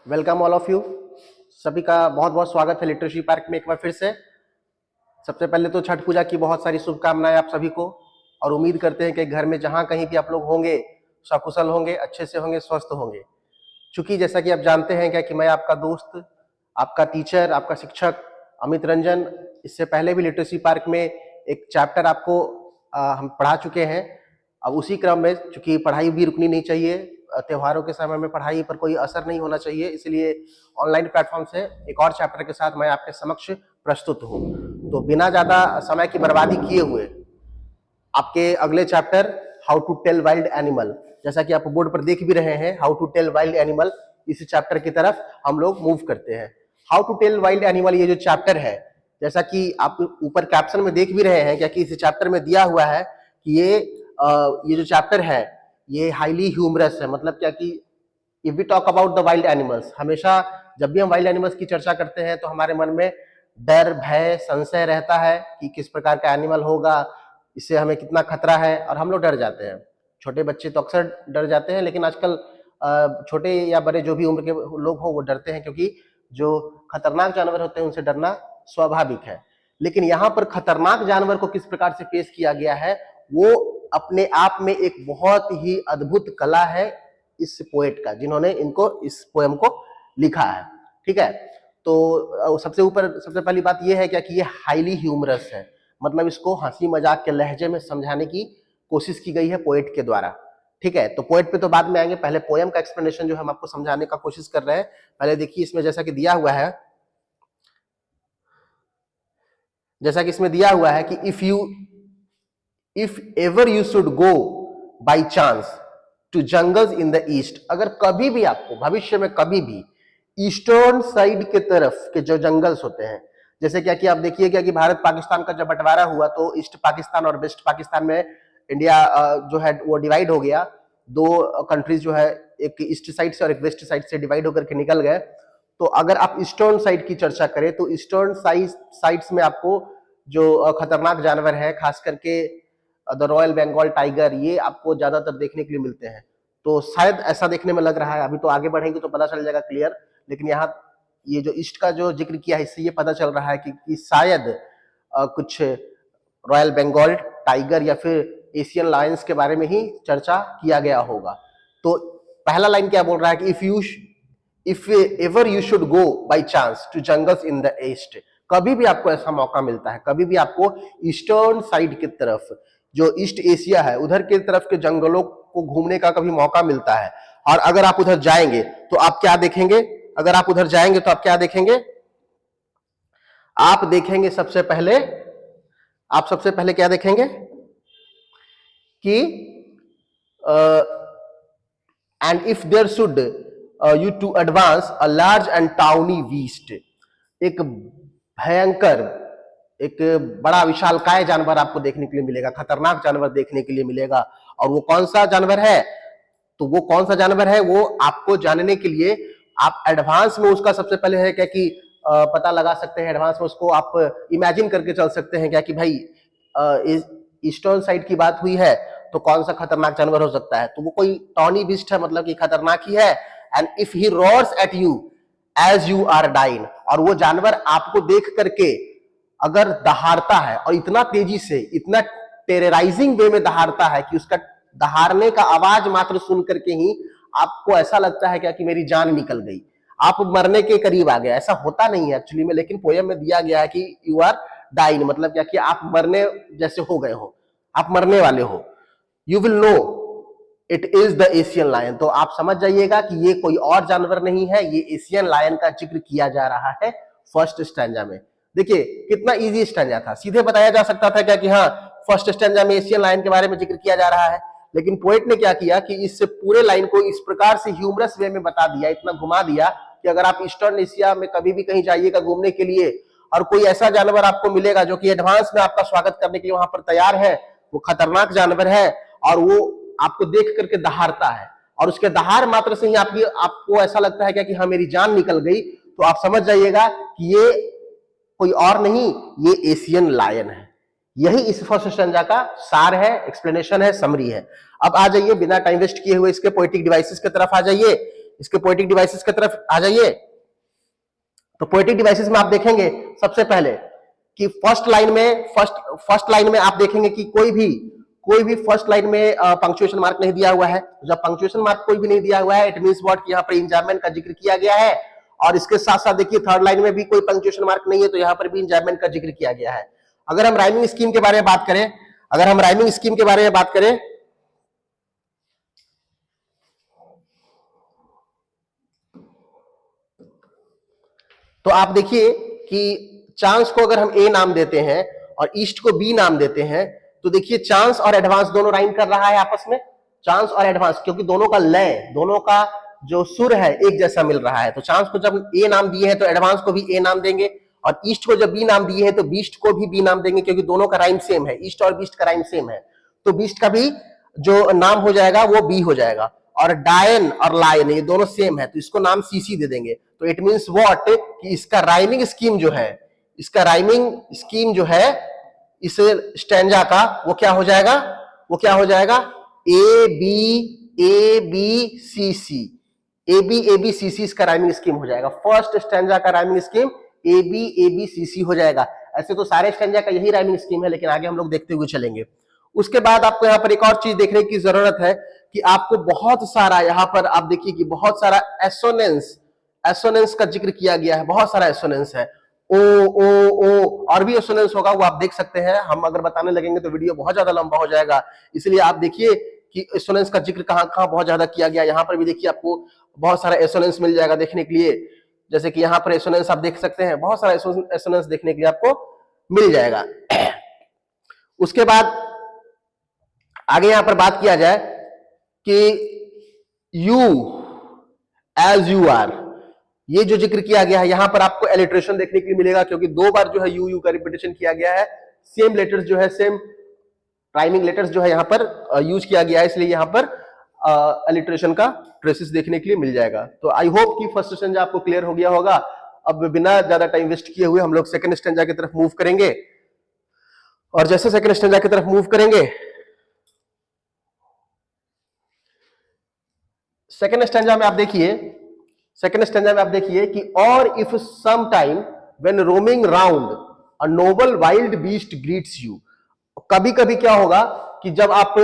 Welcome all of you. सभी का बहुत बहुत स्वागत है लिटरेसी पार्क में एक बार फिर से। सबसे पहले तो छठ पूजा की बहुत सारी शुभकामनाएं आप सभी को, और उम्मीद करते हैं कि घर में जहां कहीं भी आप लोग होंगे सकुशल होंगे, अच्छे से होंगे, स्वस्थ होंगे। चूंकि जैसा कि आप जानते हैं क्या कि मैं आपका दोस्त, आपका टीचर, आपका शिक्षक अमित रंजन, इससे पहले भी लिटरेसी पार्क में एक चैप्टर आपको हम पढ़ा चुके हैं। अब उसी क्रम में चूंकि पढ़ाई भी रुकनी नहीं चाहिए, त्योहारों के समय में पढ़ाई पर कोई असर नहीं होना चाहिए, इसलिए ऑनलाइन प्लेटफॉर्म से एक और चैप्टर के साथ मैं आपके समक्ष प्रस्तुत हूँ। तो बिना ज्यादा समय की बर्बादी किए हुए आपके अगले chapter how to tell wild animal, जैसा कि आप बोर्ड पर देख भी रहे हैं, how to tell wild animal, इस चैप्टर की तरफ हम लोग मूव करते हैं। How to tell wild animal ये जो चैप्टर है, जैसा कि आप ऊपर कैप्शन में देख भी रहे हैं क्या कि इस चैप्टर में दिया हुआ है कि ये जो चैप्टर है ये हाईली ह्यूमरस है। मतलब क्या कि if we talk about the wild animals, हमेशा जब भी हम वाइल्ड एनिमल्स की चर्चा करते हैं तो हमारे मन में डर, भय, संशय रहता है कि किस प्रकार का एनिमल होगा, इससे हमें कितना खतरा है, और हम लोग डर जाते हैं। छोटे बच्चे तो अक्सर डर जाते हैं, लेकिन आजकल छोटे या बड़े जो भी उम्र के लोग हो वो डरते हैं, क्योंकि जो खतरनाक जानवर होते हैं उनसे डरना स्वाभाविक है। लेकिन यहाँ पर खतरनाक जानवर को किस प्रकार से पेश किया गया है वो अपने आप में एक बहुत ही अद्भुत कला है इस पोएट का, जिन्होंने इनको इस पोएम को लिखा है। ठीक है, तो सबसे पहली बात यह है क्या कि ये हाईली ह्यूमरस है, मतलब इसको हंसी मजाक के लहजे में समझाने की कोशिश की गई है पोएट के द्वारा। ठीक है, तो पोएट पे तो बाद में आएंगे, पहले पोएम का एक्सप्लेनेशन जो हम आपको समझाने का कोशिश कर रहे हैं। पहले देखिए इसमें जैसा कि दिया हुआ है, जैसा कि इसमें दिया हुआ है कि if ever you should go by chance to jungles in the east, अगर कभी भी आपको भविष्य में कभी भी ईस्टर्न साइड के तरफ के जो जंगल्स होते हैं, जैसे क्या कि आप देखिए क्या कि भारत पाकिस्तान का जब बंटवारा हुआ तो ईस्ट पाकिस्तान और वेस्ट पाकिस्तान में इंडिया जो है वो डिवाइड हो गया। दो कंट्रीज जो है एक ईस्ट साइड से और एक वेस्ट साइड से डिवाइड होकर के निकल गए। तो अगर आप ईस्टर्न साइड की चर्चा करें तो ईस्टर्न साइड्स में आपको जो खतरनाक जानवर है, खास करके द रॉयल बंगाल टाइगर, ये आपको ज्यादातर देखने के लिए मिलते हैं। तो शायद ऐसा देखने में लग रहा है, अभी तो आगे बढ़ेंगे तो पता चल जाएगा क्लियर, लेकिन यहाँ ये जो ईस्ट का जो जिक्र किया है इससे ये पता चल रहा है कि शायद कुछ रॉयल बंगाल टाइगर या फिर एशियन लायंस के बारे में ही चर्चा किया गया होगा। तो पहला लाइन क्या बोल रहा है कि if ever you should go by chance to jungles in the east, कभी भी आपको ऐसा मौका मिलता है, कभी भी आपको ईस्टर्न साइड की तरफ जो ईस्ट एशिया है उधर की तरफ के जंगलों को घूमने का कभी मौका मिलता है, और अगर आप उधर जाएंगे तो आप क्या देखेंगे, अगर आप उधर जाएंगे तो आप क्या देखेंगे, आप देखेंगे सबसे पहले क्या देखेंगे कि and if there should you to advance a large and tawny beast, एक भयंकर, एक बड़ा विशालकाय जानवर आपको देखने के लिए मिलेगा, खतरनाक जानवर देखने के लिए मिलेगा। और वो कौन सा जानवर है, तो वो कौन सा जानवर है वो आपको जानने के लिए आप एडवांस में उसका सबसे पहले है क्या कि पता लगा सकते हैं, एडवांस में उसको आप इमेजिन करके चल सकते हैं क्या कि भाई ईस्टर्न साइड की बात हुई है तो कौन सा खतरनाक जानवर हो सकता है, तो वो कोई टॉनी बीस्ट है, मतलब कि खतरनाक ही है। And if he roars at you as you are dying, और वो जानवर आपको देख करके अगर दहाड़ता है, और इतना तेजी से, इतना टेरराइजिंग वे में दहाड़ता है कि उसका दहाड़ने का आवाज मात्र सुन करके ही आपको ऐसा लगता है क्या कि मेरी जान निकल गई, आप मरने के करीब आ गए। ऐसा होता नहीं है एक्चुअली में, लेकिन पोएम में दिया गया है कि यू आर डाइन, मतलब क्या कि आप मरने जैसे हो गए हो, आप मरने वाले हो। You will know it is the Asian lion, तो आप समझ जाइएगा कि ये कोई और जानवर नहीं है, ये एशियन लायन का जिक्र किया जा रहा है फर्स्ट स्टैंजा में। देखिए कितना इजी स्टैंजा था, सीधे बताया जा सकता था क्या कि हाँ फर्स्ट स्टैंजा में एशियन लायन के बारे में जिक्र किया जा रहा है, लेकिन पोएट ने क्या किया कि इस पूरे लाइन को इस प्रकार से ह्यूमरस वे में बता दिया, इतना घुमा दिया कि अगर आप ईस्टर्न एशिया में कभी भी कहीं जाइएगा घूमने के लिए और कोई ऐसा जानवर आपको मिलेगा जो कि एडवांस में आपका स्वागत करने के लिए वहां पर तैयार है, वो खतरनाक जानवर है और वो आपको देख करके दहाड़ता है, और उसके दहाड़ मात्र से ही आपको ऐसा लगता है क्या कि हाँ मेरी जान निकल गई, तो आप समझ जाइएगा कि ये कोई और नहीं, ये एशियन लायन है। यही इस फर्स्ट स्टैंजा का सार है, एक्सप्लेनेशन है, समरी है। अब आ जाइए बिना टाइम वेस्ट किए हुए इसके पोएटिक डिवाइसेस की तरफ आ जाइए। इसके पोएटिक डिवाइसेस की तरफ आ जाइए। तो पोएटिक डिवाइसेस में आप देखेंगे सबसे पहले कि फर्स्ट लाइन में आप देखेंगे कि कोई भी फर्स्ट लाइन में पंक्चुएशन मार्क नहीं दिया हुआ है। जब पंक्चुएशन मार्क कोई भी नहीं दिया हुआ है, इट मींस व्हाट कि यहाँ पर इंजॉयमेंट का जिक्र किया गया है। और इसके साथ साथ देखिए थर्ड लाइन में भी कोई पंक्चुएशन मार्क नहीं है, तो यहाँ पर भी इंजॉयमेंट का जिक्र किया गया है। अगर हम राइमिंग स्कीम के बारे में बात करें, तो आप देखिए कि चांस को अगर हम ए नाम देते हैं और ईस्ट को बी नाम देते हैं, तो देखिए चांस और एडवांस दोनों राइम कर रहा है आपस में, चांस और एडवांस, क्योंकि दोनों का लय, दोनों का जो सुर है एक जैसा मिल रहा है। तो चांस को जब ए नाम दिए हैं तो एडवांस को भी ए नाम देंगे, और ईस्ट को जब बी नाम दिए हैं तो बीस्ट को भी बी नाम देंगे, क्योंकि दोनों का राइम सेम है, ईस्ट और बीस्ट का राइम सेम है। तो बीस्ट का भी जो नाम हो जाएगा वो बी हो जाएगा। और डायन और लायन ये दोनों सेम है, तो इसको नाम सीसी दे देंगे। तो इट मींस व्हाट कि इसका राइमिंग स्कीम जो है इस स्टैंजा का वो क्या हो जाएगा, ए बी सी सी, ए बी सी सी इसका राइमिंग स्कीम हो जाएगा। फर्स्ट स्टैंजा का rhyming scheme A B C C हो जाएगा। ऐसे तो सारे स्टैंजा का यही राइमिंग स्कीम है, लेकिन आगे हम लोग देखते हुए चलेंगे। उसके बाद आपको यहाँ पर एक और चीज देखने की जरूरत है कि आपको बहुत सारा यहाँ पर आप देखिए कि बहुत सारा एसोनेंस का जिक्र किया गया है, बहुत सारा एसोनेंस है। ओ और भी एसोनेंस होगा, वो आप देख सकते हैं। हम अगर बताने लगेंगे तो वीडियो बहुत ज्यादा लंबा हो जाएगा, इसलिए आप देखिए कि एसोनेंस का जिक्र कहाँ बहुत ज्यादा किया गया। यहाँ पर भी देखिए आपको बहुत सारा एसोनेंस मिल जाएगा देखने के लिए, जैसे कि यहाँ पर एसोनेंस आप देख सकते हैं, बहुत सारा एसोनेंस देखने के लिए आपको मिल जाएगा। उसके बाद आगे यहाँ पर बात किया जाए कि यू एज यू आर, ये जो जिक्र किया गया है यहाँ पर आपको एलिट्रेशन देखने के लिए मिलेगा, क्योंकि दो बार जो है यू का रिपीटेशन किया गया है। सेम लेटर्स जो है, सेम राइमिंग लेटर्स जो है यहाँ पर यूज किया गया है, इसलिए यहाँ पर एलिट्रेशन का ट्रेसेस देखने के लिए मिल जाएगा। तो आई होप कि फर्स्ट स्टैंजा आपको क्लियर हो गया होगा। अब बिना ज्यादा टाइम वेस्ट किए हुए हम लोग सेकंड स्टैंजा की तरफ मूव करेंगे, और जैसे सेकंड स्टैंजा की तरफ मूव करेंगे, सेकंड स्टैंजा में आप देखिए कि और if some time when roaming round a noble wild beast greets you, कभी कभी क्या होगा कि जब आप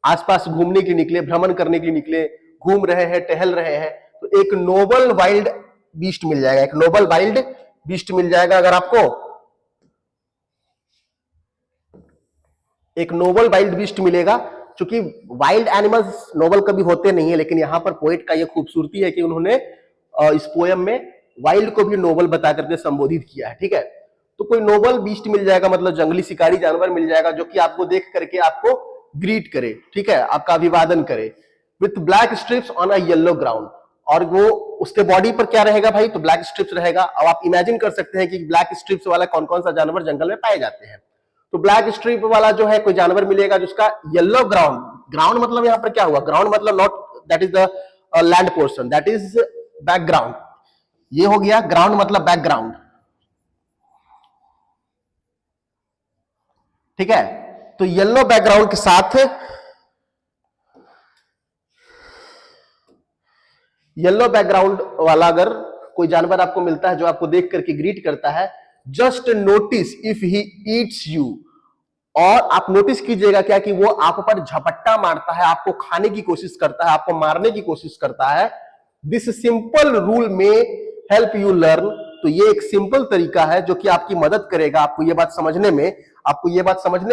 आसपास घूमने के लिए निकले, भ्रमण करने के लिए निकले, घूम रहे हैं, टहल रहे हैं, तो एक नोबल वाइल्ड बीस्ट मिल जाएगा। अगर आपको एक नोबल वाइल्ड बीस्ट मिलेगा, क्योंकि वाइल्ड एनिमल्स नोबल कभी होते नहीं है, लेकिन यहां पर पोएट का ये खूबसूरती है कि उन्होंने इस पोएम में वाइल्ड को भी नोबल बता करके संबोधित किया है। ठीक है, तो कोई नोबल बीस्ट मिल जाएगा, मतलब जंगली शिकारी जानवर मिल जाएगा, जो कि आपको देख करके आपको ग्रीट करे, ठीक है, आपका अभिवादन करे, with black strips on a yellow ground. और वो उसके बॉडी पर क्या रहेगा भाई, तो ब्लैक स्ट्रिप्स रहेगा। अब आप इमेजिन कर सकते हैं कि ब्लैक स्ट्रिप्स वाला कौन कौन सा जानवर जंगल में पाए जाते हैं। तो ब्लैक स्ट्रिप वाला जो है कोई जानवर मिलेगा जिसका येलो ग्राउंड मतलब यहाँ पर क्या हुआ, ग्राउंड मतलब not that is the land portion, that is background. ये हो गया ग्राउंड मतलब बैकग्राउंड, ठीक है। तो येलो बैकग्राउंड के साथ येलो बैकग्राउंड वाला अगर कोई जानवर आपको मिलता है जो आपको देख करके ग्रीट करता है, just notice if he eats you, और आप नोटिस कीजिएगा क्या कि वो आप पर झपट्टा मारता है, आपको खाने की कोशिश करता है, आपको मारने की कोशिश करता है। दिस सिंपल रूल में हेल्प यू लर्न, तो ये एक सिंपल तरीका है जो कि आपकी मदद करेगा, आपको ये बात समझने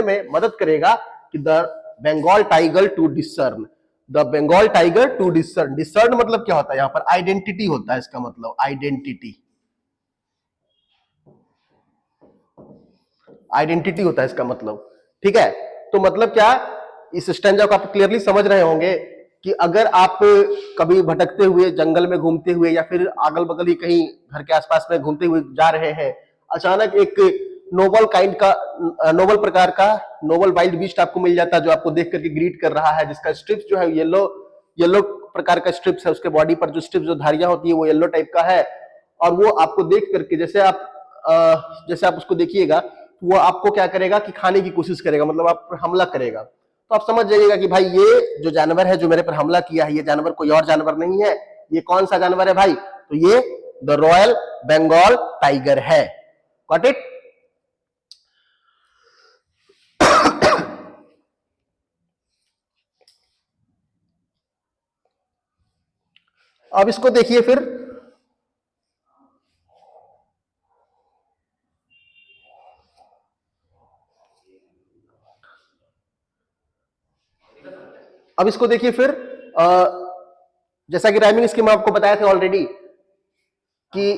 में मदद करेगा कि the Bengal tiger to discern, the Bengal tiger to discern. Discern मतलब क्या होता है, यहां पर आइडेंटिटी होता है, इसका मतलब आइडेंटिटी होता है इसका मतलब, ठीक है। तो मतलब क्या, इस स्टैंजा को आप क्लियरली समझ रहे होंगे कि अगर आप कभी भटकते हुए जंगल में घूमते हुए या फिर अगल बगल ही कहीं घर के आसपास में घूमते हुए जा रहे हैं, अचानक एक नोबल प्रकार का नोबल वाइल्ड बीस्ट आपको मिल जाता है जो आपको देख करके ग्रीट कर रहा है, जिसका स्ट्रिप्स जो है येलो प्रकार का स्ट्रिप्स है, उसके बॉडी पर जो स्ट्रिप्स जो धारियां होती है वो येलो टाइप का है, और वो आपको देख करके जैसे आप उसको देखिएगा वो आपको क्या करेगा कि खाने की कोशिश करेगा, मतलब आप पर हमला करेगा। तो आप समझ जाइएगा कि भाई ये जो जानवर है जो मेरे पर हमला किया है, ये जानवर कोई और जानवर नहीं है, ये कौन सा जानवर है भाई? तो ये द रॉयल बंगाल टाइगर है। Got it? अब इसको देखिए फिर, अब इसको देखिए फिर, जैसा कि राइमिंग स्कीम आपको बताया था ऑलरेडी कि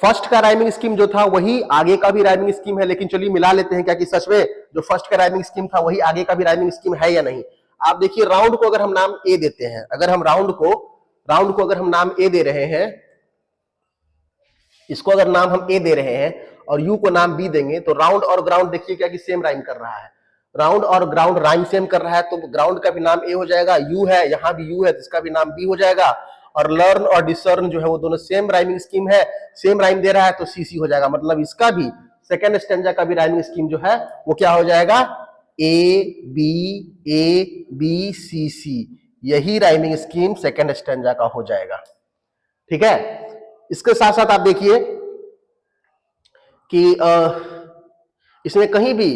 फर्स्ट का राइमिंग स्कीम जो था वही आगे का भी राइमिंग स्कीम है, लेकिन चलिए मिला लेते हैं क्या कि सच में जो फर्स्ट का राइमिंग स्कीम था वही आगे का भी राइमिंग स्कीम है या नहीं। आप देखिए, राउंड को अगर हम नाम ए देते हैं, अगर हम राउंड को अगर हम नाम ए दे रहे हैं, इसको अगर नाम हम ए दे रहे हैं और यू को नाम बी देंगे, तो राउंड और ग्राउंड देखिए क्या कि सेम राइम कर रहा है। राउंड और ग्राउंड राइम सेम कर रहा है, तो ग्राउंड का भी नाम ए हो जाएगा, यू है यहां भी यू है तो इसका भी नाम बी हो जाएगा। और लर्न और डिसर्न जो है वो दोनों सेम राइमिंग स्कीम है, सेम राइम दे रहा है तो सीसी हो जाएगा। मतलब इसका भी सेकंड स्टैंजा का भी राइमिंग स्कीम जो है वो क्या हो जाएगा? ए बी सी सी, यही राइमिंग स्कीम सेकंड स्टैंजा का हो जाएगा। ठीक है, इसके साथ साथ आप देखिए कि इसमें कहीं भी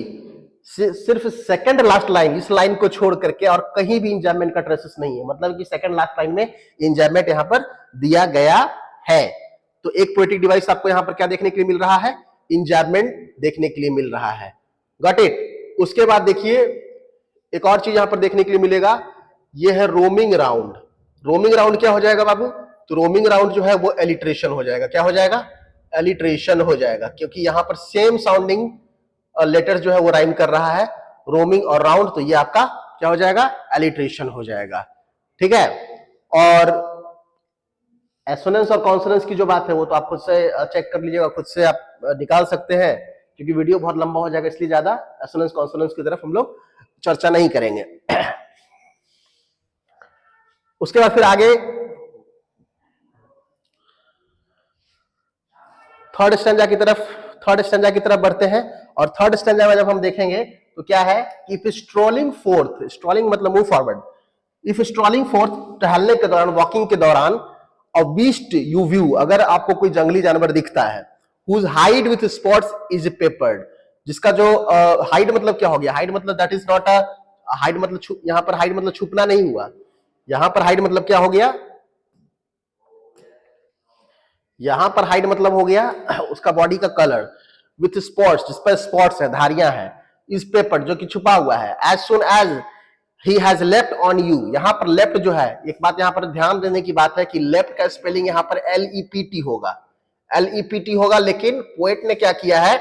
सिर्फ सेकंड लास्ट लाइन, इस लाइन को छोड़ करके और कहीं भी इंजैममेंट का ट्रेसेस नहीं है। मतलब कि सेकंड लास्ट लाइन में इंजैममेंट यहां पर दिया गया है। तो एक पोएटिक डिवाइस आपको यहां पर क्या देखने के लिए मिल रहा है? इंजैममेंट देखने के लिए मिल रहा है। Got it? उसके बाद देखिए एक और चीज यहां पर देखने के लिए मिलेगा, ये है रोमिंग राउंड। रोमिंग राउंड क्या हो जाएगा बाबू? तो रोमिंग राउंड जो है वो एलिट्रेशन हो जाएगा। क्या हो जाएगा? एलिट्रेशन हो जाएगा, क्योंकि यहां पर सेम साउंडिंग लेटर जो है वो राइम कर रहा है, रोमिंग और राउंड, तो ये आपका क्या हो जाएगा? एलिट्रेशन हो जाएगा। ठीक है, और एसोनेंस और कॉन्सोनेंस की जो बात है वो तो आप खुद से चेक कर लीजिएगा, खुद से आप निकाल सकते हैं, क्योंकि वीडियो बहुत लंबा हो जाएगा, इसलिए ज्यादा एसोनेंस कॉन्सोनेंस की तरफ हम लोग चर्चा नहीं करेंगे। उसके बाद फिर आगे थर्ड स्टैंजा की तरफ बढ़ते हैं। और थर्ड स्टैंजा में जब हम देखेंगे तो क्या है? इफ स्ट्रोलिंग फोर्थ, स्ट्रोलिंग मतलब move forward, if strolling fourth, टहलने के दौरान, वॉकिंग के दौरान, अ बीस्ट यू व्यू, अगर आपको कोई जंगली जानवर दिखता है, whose hide with spots is peppered, जिसका जो हाइड मतलब क्या हो गया? हाइड मतलब that is not a hide, मतलब यहां पर हाइड मतलब छुपना नहीं हुआ, यहां पर हाइड मतलब क्या हो गया? यहां पर हाइड मतलब हो गया उसका बॉडी का कलर, विथ स्पॉट्स, जिस पर स्पॉट्स है, धारियां हैं, इस पेपर जो कि छुपा हुआ है, as soon as he has left on you, यहां पर लेफ्ट जो है, एक बात यहां पर ध्यान देने की बात है कि लेफ्ट का स्पेलिंग यहां पर LEPT होगा, LEPT होगा, लेकिन पोएट ने क्या किया है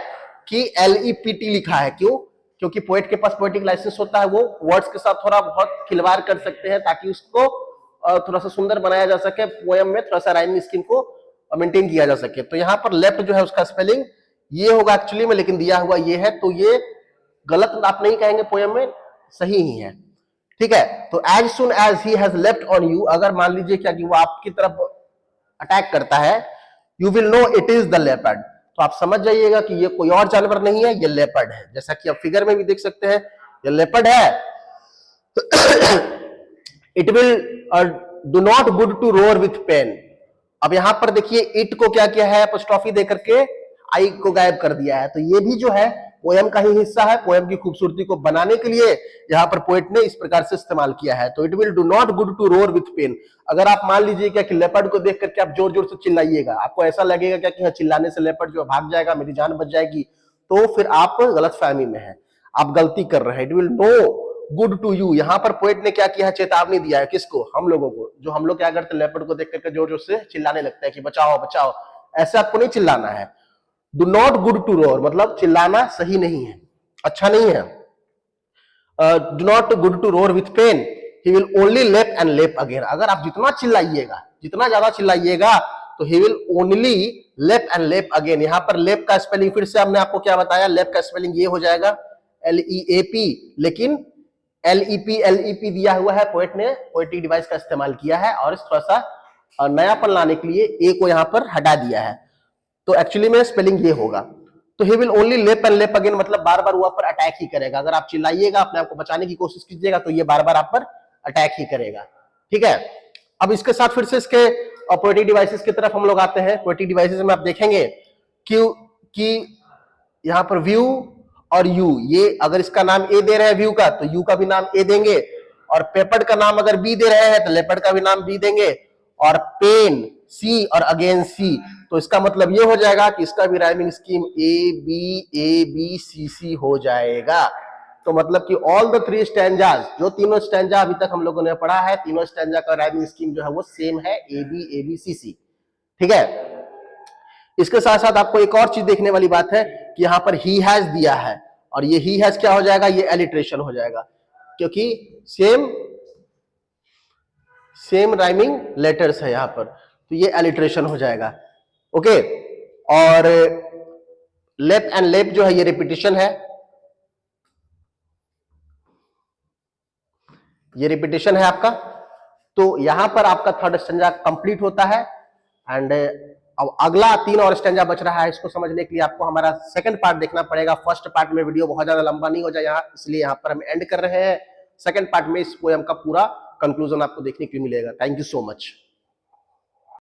कि LEPT लिखा है। क्यों? क्योंकि पोएट के पास पोएटिक लाइसेंस होता है, वो वर्ड्स के साथ थोड़ा बहुत खिलवाड़ कर सकते हैं ताकि उसको थोड़ा सा सुंदर बनाया जा सके, पोएम में थोड़ा सा राइमिंग स्कीम को मेंटेन किया जा सके। तो यहां पर लेफ्ट जो है उसका स्पेलिंग ये होगा एक्चुअली में, लेकिन दिया हुआ ये है, तो ये गलत आप नहीं कहेंगे, पोएम में सही ही है। ठीक है, तो as soon as he has left on you, अगर मान लीजिए क्या कि वो आपकी तरफ अटैक करता है, you will know it is the leopard, तो आप समझ जाइएगा कि ये कोई और जानवर नहीं है, ये लेपर्ड है। जैसा कि आप फिगर में भी देख सकते हैं ये लेपर्ड है। It will do not good to roar with pain. अब यहां पर देखिए इट को क्या किया है? एपोस्ट्रोफी देकर के आई को गायब कर दिया है, तो ये भी जो है पोएम का ही हिस्सा है। पोएम की खूबसूरती को बनाने के लिए यहां पर पोएट ने इस प्रकार से इस्तेमाल किया है। तो it will do not good to roar with pain, अगर आप मान लीजिए क्या कि लेपर्ड को देख करके आप जोर जोर से चिल्लाइएगा, आपको ऐसा लगेगा क्या कि चिल्लाने से लेपर्ड जो भाग जाएगा, मेरी जान बच जाएगी, तो फिर आप गलतफहमी में है, आप गलती कर रहे हैं। It will no good to you, यहां पर पोएट ने क्या किया है? चेतावनी दिया है। किसको? हम लोगों को, जो हम लोग क्या करते हैं, लेपर्ड को देख करके जोर जोर से चिल्लाने लगते हैं कि बचाओ बचाओ, ऐसे आपको नहीं चिल्लाना है। Do not good to roar मतलब चिल्लाना सही नहीं है, अच्छा नहीं है। Do not good to roar with pain, he will only leap and leap again, अगर आप जितना चिल्लाइएगा, जितना ज्यादा चिल्लाइएगा, तो he will only leap and leap again. यहां पर लेप का स्पेलिंग फिर से हमने आपको क्या बताया? लेप का स्पेलिंग ये हो जाएगा LEAP, लेकिन LEP दिया हुआ है, पोएट ने पोएटिक डिवाइस का इस्तेमाल किया है और इस थोड़ा सा नयापन लाने के लिए ए को यहां पर हटा दिया है, तो एक्चुअली में स्पेलिंग ये होगा। तो he will only leap and leap again मतलब बार बार वो पर अटैक ही करेगा, अगर आप चिल्लाइएगा, अपने आप को बचाने की कोशिश कीजिएगा, तो ये बार बार आप पर अटैक ही करेगा। ठीक है, अब इसके साथ फिर से इसके और पोएटिक डिवाइसेस की तरफ हम लोग आते हैं। पोएटिक डिवाइसेस में आप देखेंगे कि यहां पर व्यू और यू, ये अगर इसका नाम ए दे रहे हैं व्यू का, तो यू का भी नाम ए देंगे, और पेपर का नाम अगर बी दे रहे हैं तो लेपर्ड का भी नाम बी देंगे, और पेन सी और अगेन सी। तो इसका मतलब ये हो जाएगा कि इसका भी rhyming scheme A B C हो जाएगा। तो मतलब कि ऑल द थ्री स्टैंजाज, जो तीनों स्टैंजा अभी तक हम लोगों ने पढ़ा है, तीनों स्टैंजा का राइमिंग स्कीम जो है वो सेम है, ए बी सी। ठीक है। इसके साथ साथ आपको एक और चीज देखने वाली बात है कि यहां पर ही हैज दिया है, और ये ही हैज क्या हो जाएगा, ये एलिट्रेशन हो जाएगा, क्योंकि सेम राइमिंग लेटर्स है यहां पर, तो ये एलिट्रेशन हो जाएगा। ओके। और लेप एंड लेप जो है ये रिपीटिशन है, ये रिपीटिशन है आपका। तो यहां पर आपका थर्ड स्टैंजा कंप्लीट होता है। एंड अब अगला 3 और स्टैंजा बच रहा है, इसको समझने के लिए आपको हमारा सेकंड पार्ट देखना पड़ेगा। फर्स्ट पार्ट में वीडियो बहुत ज्यादा लंबा नहीं हो जाए यहाँ, इसलिए यहाँ पर हम एंड कर रहे हैं। सेकंड पार्ट में इस पोयम का पूरा कंक्लूजन आपको देखने के लिए मिलेगा। Thank you so much.